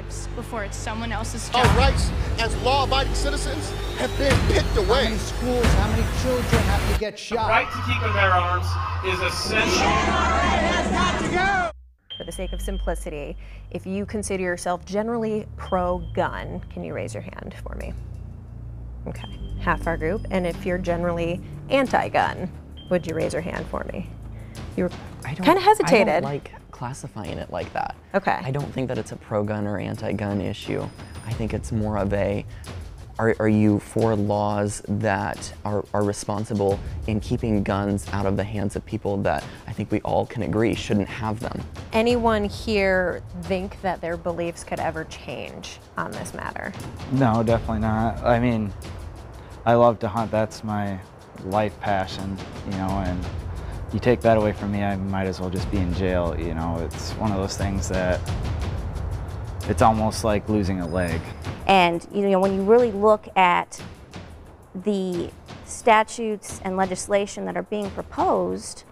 lives before it's someone else's job. Our rights as law-abiding citizens have been picked away. How many schools, how many children have to get shot? The right to keep and bear arms is essential. Has got to go! For the sake of simplicity, if you consider yourself generally pro-gun, can you raise your hand for me? Okay, half our group. And if you're generally anti-gun, would you raise your hand for me? You were kind of hesitated. I don't like classifying it like that. Okay. I don't think that it's a pro-gun or anti-gun issue. I think it's more of a, are you for laws that are responsible in keeping guns out of the hands of people that I think we all can agree shouldn't have them? Anyone here think that their beliefs could ever change on this matter? No, definitely not. I mean, I love to hunt. That's my life passion, you know, and you take that away from me, I might as well just be in jail, you know. It's one of those things that it's almost like losing a leg. And you know, when you really look at the statutes and legislation that are being proposed,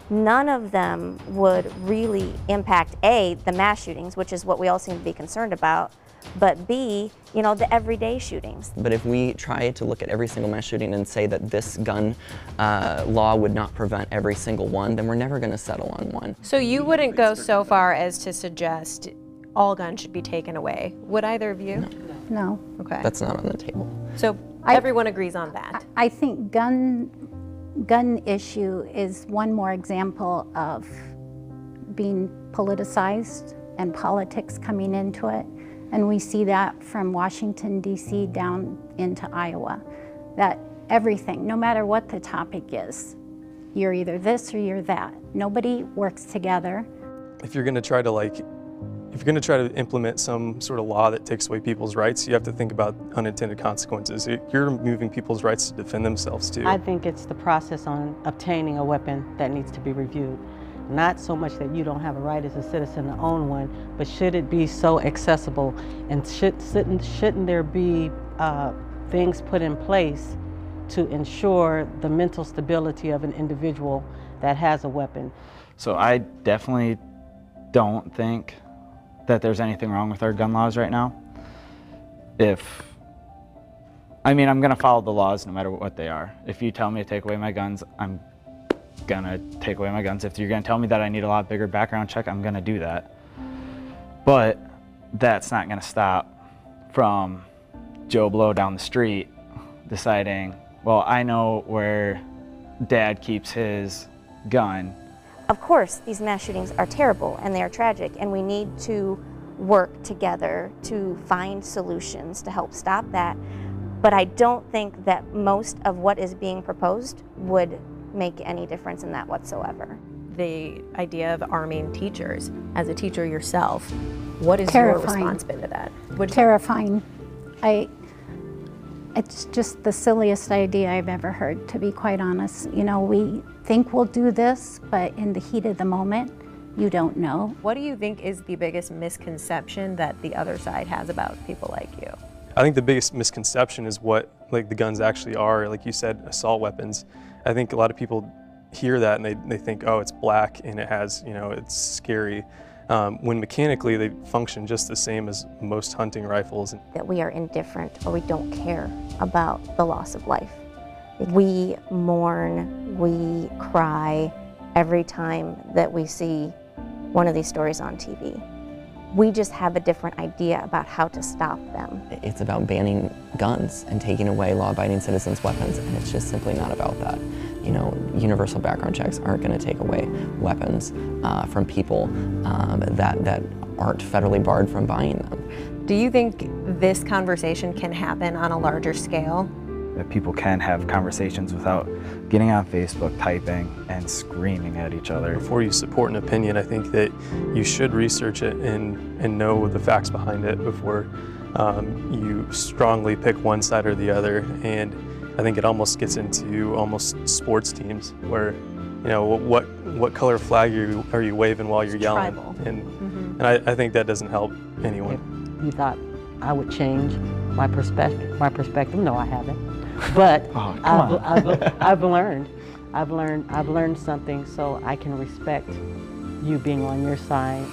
none of them would really impact A, the mass shootings, which is what we all seem to be concerned about, but B, you know, the everyday shootings. But if we try to look at every single mass shooting and say that this gun law would not prevent every single one, then we're never going to settle on one. So you wouldn't go so far as to suggest all guns should be taken away. Would either of you? No. Okay. That's not on the table. So everyone agrees on that. I think gun issue is one more example of being politicized and politics coming into it. And we see that from Washington, D.C. down into Iowa, that everything, no matter what the topic is, you're either this or you're that. Nobody works together. If you're going to try to implement some sort of law that takes away people's rights, you have to think about unintended consequences. You're removing people's rights to defend themselves too. I think it's the process on obtaining a weapon that needs to be reviewed. Not so much that you don't have a right as a citizen to own one, but should it be so accessible, and shouldn't there be things put in place to ensure the mental stability of an individual that has a weapon? So I definitely don't think that there's anything wrong with our gun laws right now. I'm gonna follow the laws no matter what they are. If you tell me to take away my guns, I'm gonna take away my guns. If you're gonna tell me that I need a lot bigger background check, I'm gonna do that. But that's not gonna stop from Joe Blow down the street deciding, well, I know where Dad keeps his gun. Of course, these mass shootings are terrible and they are tragic, and we need to work together to find solutions to help stop that. But I don't think that most of what is being proposed would make any difference in that whatsoever. The idea of arming teachers, as a teacher yourself, what is Terrifying. your response been to that? Terrifying. It's just the silliest idea I've ever heard, to be quite honest. You know, we think we'll do this, but in the heat of the moment, you don't know. What do you think is the biggest misconception that the other side has about people like you? I think the biggest misconception is what the guns actually are. Like you said, assault weapons. I think a lot of people hear that and they think, oh, it's black and it has, it's scary. When mechanically they function just the same as most hunting rifles. That we are indifferent or we don't care about the loss of life. We mourn, we cry every time that we see one of these stories on TV. We just have a different idea about how to stop them. It's about banning guns and taking away law-abiding citizens' weapons, and it's just simply not about that. Universal background checks aren't going to take away weapons from people that aren't federally barred from buying them. Do you think this conversation can happen on a larger scale? That people can have conversations without getting on Facebook, typing, and screaming at each other. Before you support an opinion, I think that you should research it and know the facts behind it before you strongly pick one side or the other. And I think it almost gets into almost sports teams where, what color flag are you waving while you're yelling? Tribal. And I think that doesn't help anyone. If you thought I would change my perspective, no, I haven't. But I've learned something, so I can respect you being on your side